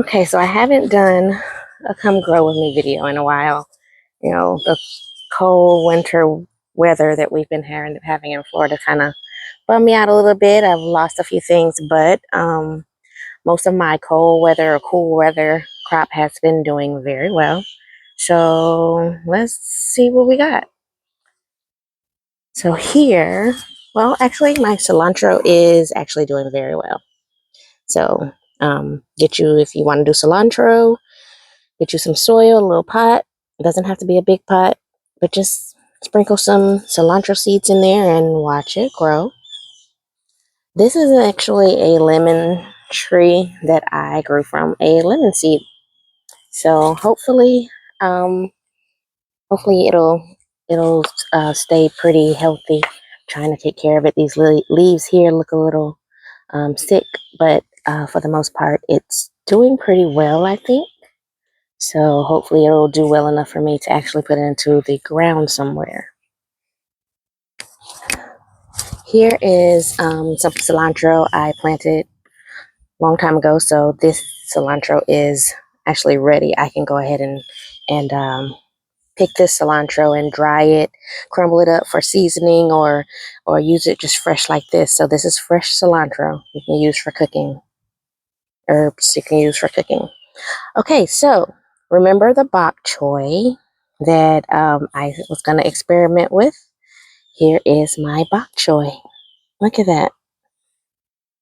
Okay, so I haven't done a come grow with me video in a while. The cold winter weather that we've been having in Florida kind of bummed me out a little bit. I've lost a few things, but most of my cold weather or cool weather crop has been doing very well. So let's see what we got. So here, well, actually, my cilantro is actually doing very well. So if you want to do cilantro, get you some soil, a little pot. It doesn't have to be a big pot, but just sprinkle some cilantro seeds in there and watch it grow. This is actually a lemon tree that I grew from a lemon seed. So um, hopefully it'll stay pretty healthy. Trying to take care of it. These leaves here look a little sick, but for the most part, it's doing pretty well, I think. So hopefully it'll do well enough for me to actually put it into the ground somewhere. Here is some cilantro I planted a long time ago. So this cilantro is actually ready. I can go ahead and pick this cilantro and dry it, crumble it up for seasoning, or use it just fresh like this. So this is fresh cilantro you can use for cooking. Herbs you can use for cooking. Okay, so remember the bok choy that I was going to experiment with? Here is my bok choy. Look at that.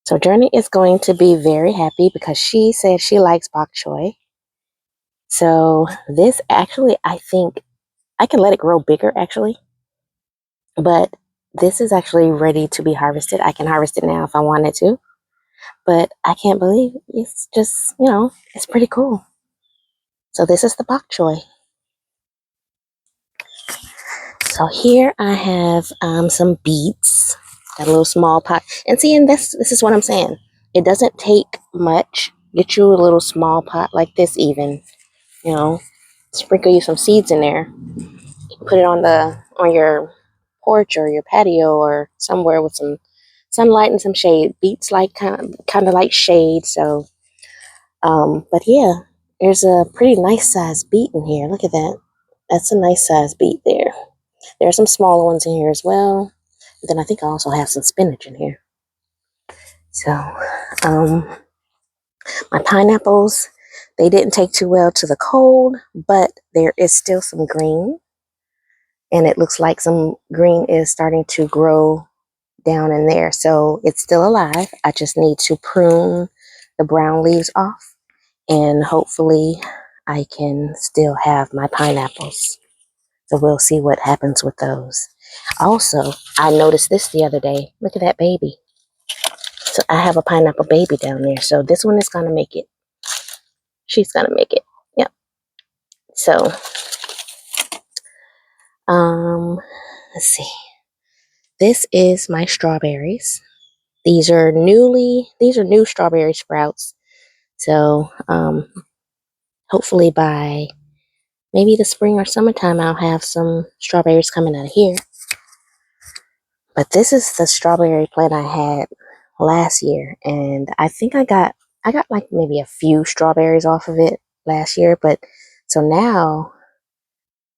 So Journey is going to be very happy because she said she likes bok choy. So this actually, I think I can let it grow bigger actually, but this is actually ready to be harvested. I can harvest it now if I wanted to, but I can't believe it's just, it's pretty cool. So this is the bok choy. So here I have some beets, got a little small pot. And see, and this is what I'm saying. It doesn't take much. Get you a little small pot like this even, you know, sprinkle you some seeds in there. Put it on your porch or your patio or somewhere with some sunlight and some shade. Beets like kind of like shade, so but yeah, there's a pretty nice sized beet in here. Look at that. That's a nice sized beet there. There are some smaller ones in here as well. But then I think I also have some spinach in here. So, um, my pineapples, they didn't take too well to the cold, but there is still some green. And it looks like some green is starting to grow down in there. So it's still alive. I just need to prune the brown leaves off. And hopefully I can still have my pineapples. So we'll see what happens with those. Also, I noticed this the other day. Look at that baby. So I have a pineapple baby down there. So this one is going to make it. She's going to make it. Yep. So, um, let's see. This is my strawberries. These are new strawberry sprouts. So, hopefully by maybe the spring or summertime, I'll have some strawberries coming out of here. But this is the strawberry plant I had last year, and I think I got like maybe a few strawberries off of it last year, but so now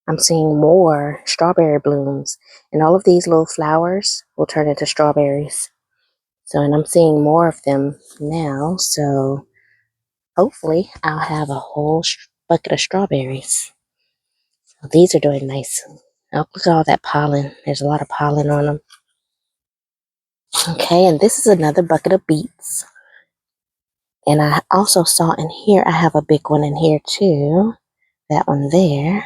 I'm seeing more strawberry blooms, and all of these little flowers will turn into strawberries. So, and I'm seeing more of them now, so hopefully I'll have a whole bucket of strawberries. So these are doing nice. Oh, look at all that pollen. There's a lot of pollen on them. Okay, and this is another bucket of beets. And I also saw in here, I have a big one in here too. That one there.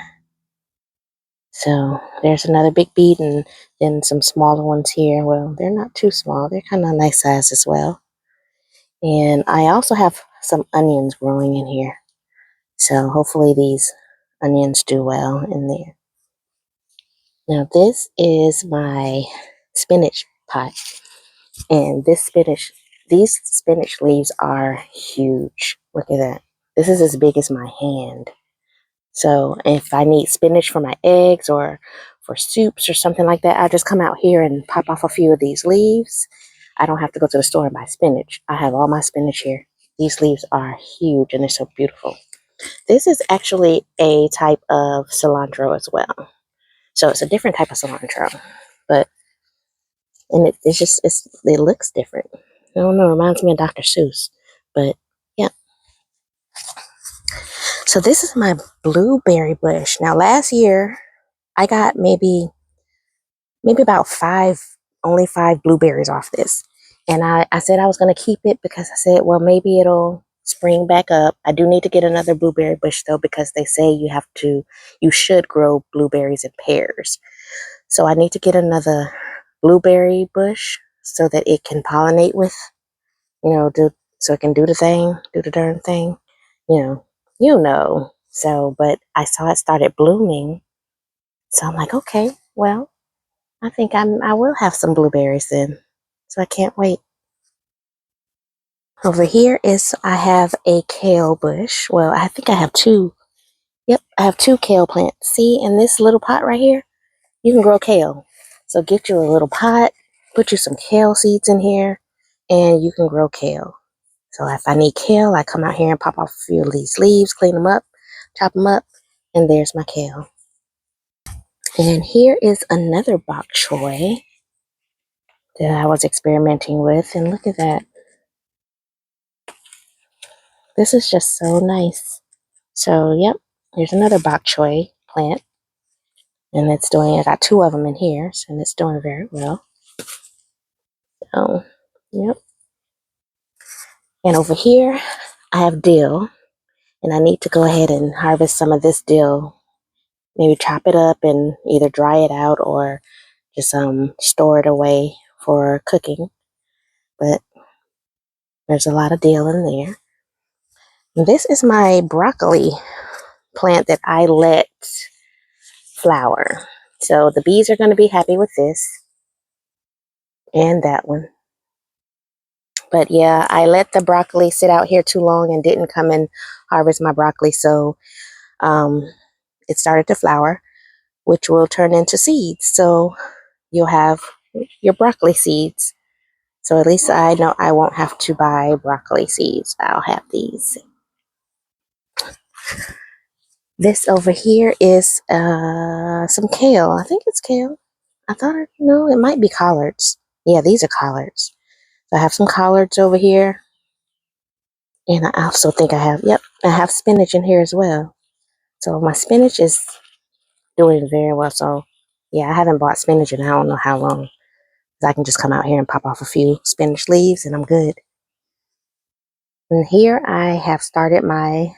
So there's another big beet and then some smaller ones here. Well, they're not too small. They're kind of nice size as well. And I also have some onions growing in here. So hopefully these onions do well in there. Now this is my spinach pot. And these spinach leaves are huge. Look at that. This is as big as my hand. So if I need spinach for my eggs or for soups or something like that, I'll just come out here and pop off a few of these leaves. I don't have to go to the store and buy spinach. I have all my spinach here. These leaves are huge and they're so beautiful. This is actually a type of cilantro as well. So it's a different type of cilantro, but and it looks different. I don't know, it reminds me of Dr. Seuss. But yeah. So this is my blueberry bush. Now last year I got maybe about only five blueberries off this. And I said I was gonna keep it because I said, well, maybe it'll spring back up. I do need to get another blueberry bush though, because they say you should grow blueberries in pairs. So I need to get another blueberry bush so that it can pollinate with, so it can do the darn thing, you know, So, but I saw it started blooming. So I'm like, okay, well, I think I will have some blueberries then. So I can't wait. Over here I have a kale bush. Well, I think I have two. Yep, I have two kale plants. See, in this little pot right here, you can grow kale. So get you a little pot, put you some kale seeds in here, and you can grow kale. So if I need kale, I come out here and pop off a few of these leaves, clean them up, chop them up, and there's my kale. And here is another bok choy that I was experimenting with, and look at that. This is just so nice. So, yep, here's another bok choy plant, and I got two of them in here, and it's doing very well. So, yep. And over here, I have dill, and I need to go ahead and harvest some of this dill. Maybe chop it up and either dry it out or just store it away for cooking. But there's a lot of dill in there. And this is my broccoli plant that I let flower. So the bees are going to be happy with this and that one. But yeah, I let the broccoli sit out here too long and didn't come and harvest my broccoli. So it started to flower, which will turn into seeds. So you'll have your broccoli seeds. So at least I know I won't have to buy broccoli seeds. I'll have these. This over here is some kale. I think it's kale. No, it might be collards. Yeah, these are collards. So I have some collards over here. And I also think I have spinach in here as well. So my spinach is doing very well. So yeah, I haven't bought spinach in I don't know how long. I can just come out here and pop off a few spinach leaves and I'm good. And here I have started my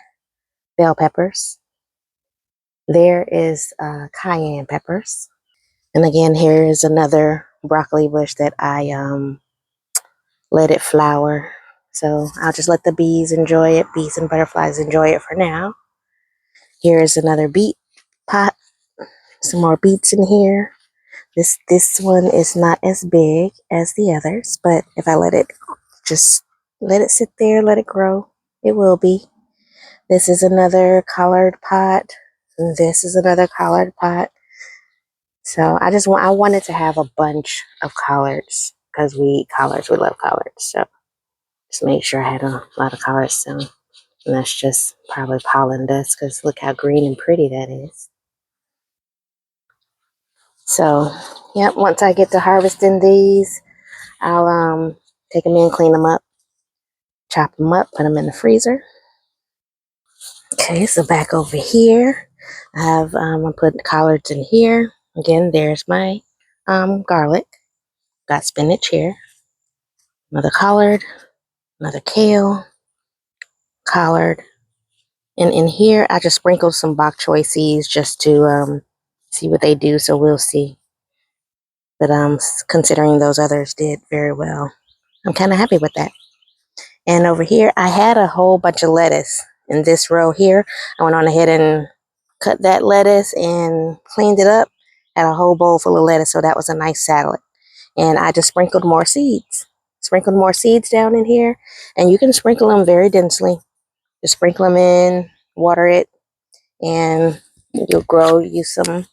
bell peppers. There is cayenne peppers. And again, here is another broccoli bush that I let it flower. So I'll just let the bees enjoy it. Bees and butterflies enjoy it for now. Here is another beet pot. Some more beets in here. This one is not as big as the others, but if I just let it sit there, let it grow, it will be. This is another collard pot. And this is another collard pot. So I wanted to have a bunch of collards because we eat collards. We love collards. So just made sure I had a lot of collards soon. And that's just probably pollen dust because look how green and pretty that is. So, yep, once I get to harvesting these, I'll take them in, clean them up, chop them up, put them in the freezer. Okay, so back over here, I put collards in here. Again, there's my garlic. Got spinach here. Another collard, another kale, collard. And in here, I just sprinkled some bok choy seeds just to see what they do. So we'll see. But considering those others did very well, I'm kind of happy with that. And over here, I had a whole bunch of lettuce in this row here. I went on ahead and cut that lettuce and cleaned it up. Had a whole bowl full of lettuce, so that was a nice salad. And I just sprinkled more seeds. Sprinkled more seeds down in here. And you can sprinkle them very densely. Just sprinkle them in, water it, and you'll grow you a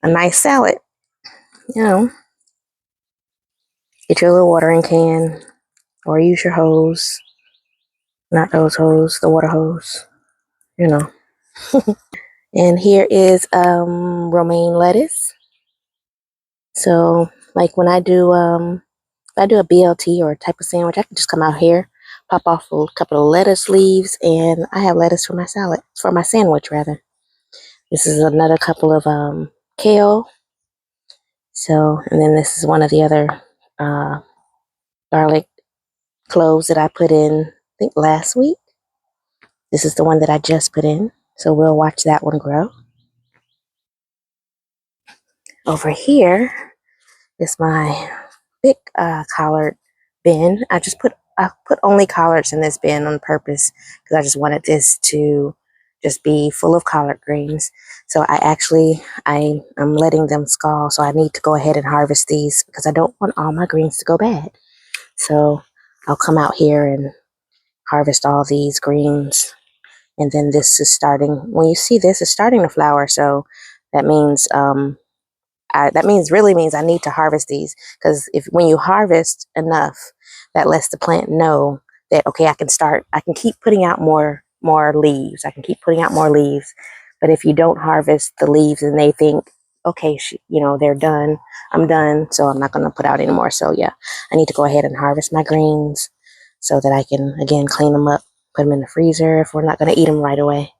nice salad. You know, get your little watering can or use your hose. Not those hose, the water hose, you know. And here is romaine lettuce. So like when I do if I do a BLT or a type of sandwich, I can just come out here, pop off a couple of lettuce leaves, and I have lettuce for my salad, for my sandwich rather. This is another couple of kale. So, and then this is one of the other uh, garlic cloves that I put in, I think last week. This is the one that I just put in. So we'll watch that one grow. Over here is my big collard bin. I put only collards in this bin on purpose because I just wanted this to just be full of collard greens. So I'm letting them scald. So I need to go ahead and harvest these because I don't want all my greens to go bad. So I'll come out here and harvest all these greens. And then this is starting, when you see this, it's starting to flower. So that means really means I need to harvest these because if when you harvest enough, that lets the plant know that okay, I can keep putting out more leaves. I can keep putting out more leaves. But if you don't harvest the leaves and they think, okay, they're done, I'm done, so I'm not going to put out anymore. So yeah, I need to go ahead and harvest my greens so that I can again clean them up, put them in the freezer if we're not going to eat them right away.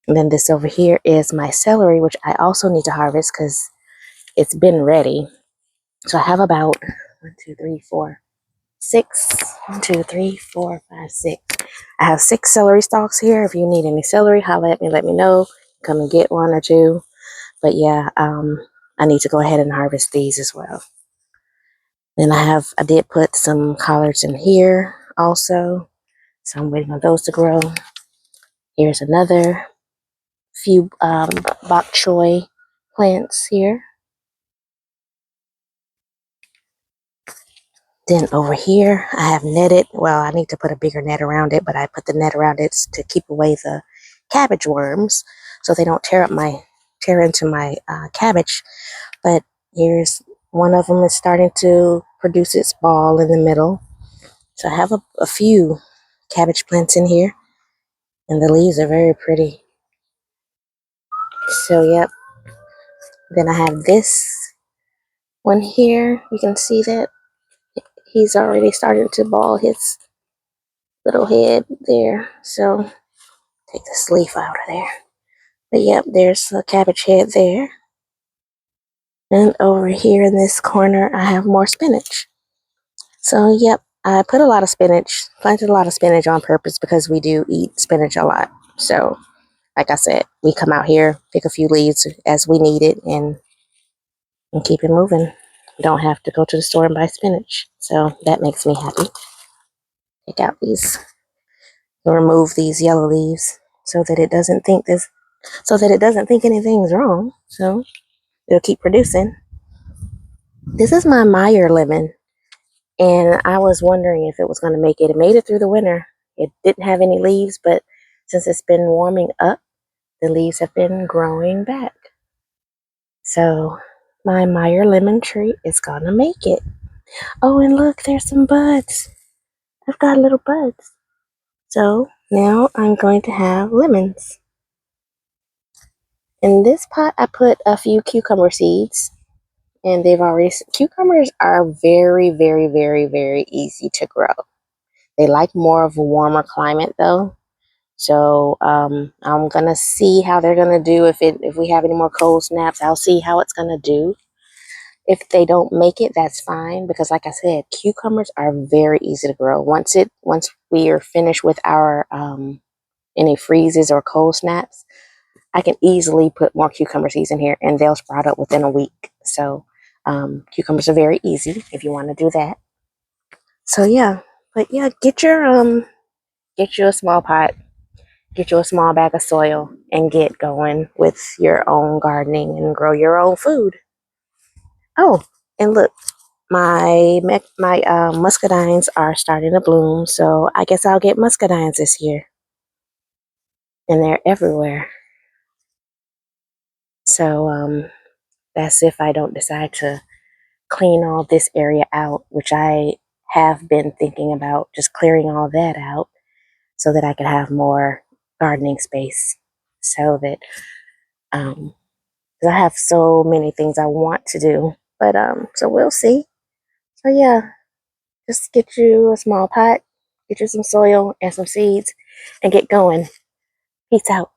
And then this over here is my celery, which I also need to harvest because it's been ready. So I have about 1, 2, 3, 4, 6. 1, 2, 3, 4, 5, 6. I have 6 celery stalks here. If you need any celery, holla at me, let me know. Come and get 1 or 2. But yeah, I need to go ahead and harvest these as well. Then I did put some collards in here also. So I'm waiting on those to grow. Here's another few bok choy plants here. Then over here, I have netted. Well, I need to put a bigger net around it, but I put the net around it to keep away the cabbage worms so they don't tear into my cabbage. But here's one of them is starting to produce its ball in the middle. So I have a few cabbage plants in here, and the leaves are very pretty. So, yep. Then I have this one here. You can see that he's already starting to ball his little head there. So take this leaf out of there. But yep, there's a cabbage head there. And over here in this corner, I have more spinach. So yep, I put a lot of spinach, planted a lot of spinach on purpose because we do eat spinach a lot. So like I said, we come out here, pick a few leaves as we need it and keep it moving. We don't have to go to the store and buy spinach. So that makes me happy. Take out remove these yellow leaves so that it doesn't think anything's wrong. So it'll keep producing. This is my Meyer lemon, and I was wondering if it was going to make it. It made it through the winter. It didn't have any leaves, but since it's been warming up, the leaves have been growing back. So my Meyer lemon tree is going to make it. Oh, and look, there's some buds. I've got little buds. So now I'm going to have lemons. In this pot, I put a few cucumber seeds, and cucumbers are very, very, very, very easy to grow. They like more of a warmer climate though. So I'm gonna see how they're gonna do if we have any more cold snaps. I'll see how it's gonna do. If they don't make it, that's fine because like I said, cucumbers are very easy to grow. Once we are finished with our any freezes or cold snaps, I can easily put more cucumber seeds in here and they'll sprout up within a week. So cucumbers are very easy if you want to do that. So yeah, but yeah, get you a small pot, get you a small bag of soil, and get going with your own gardening and grow your own food. Oh, and look, my muscadines are starting to bloom, so I guess I'll get muscadines this year, and they're everywhere. So that's if I don't decide to clean all this area out, which I have been thinking about just clearing all that out so that I could have more gardening space. So that, 'cause I have so many things I want to do, but so we'll see. So yeah, just get you a small pot, get you some soil and some seeds, and get going. Peace out.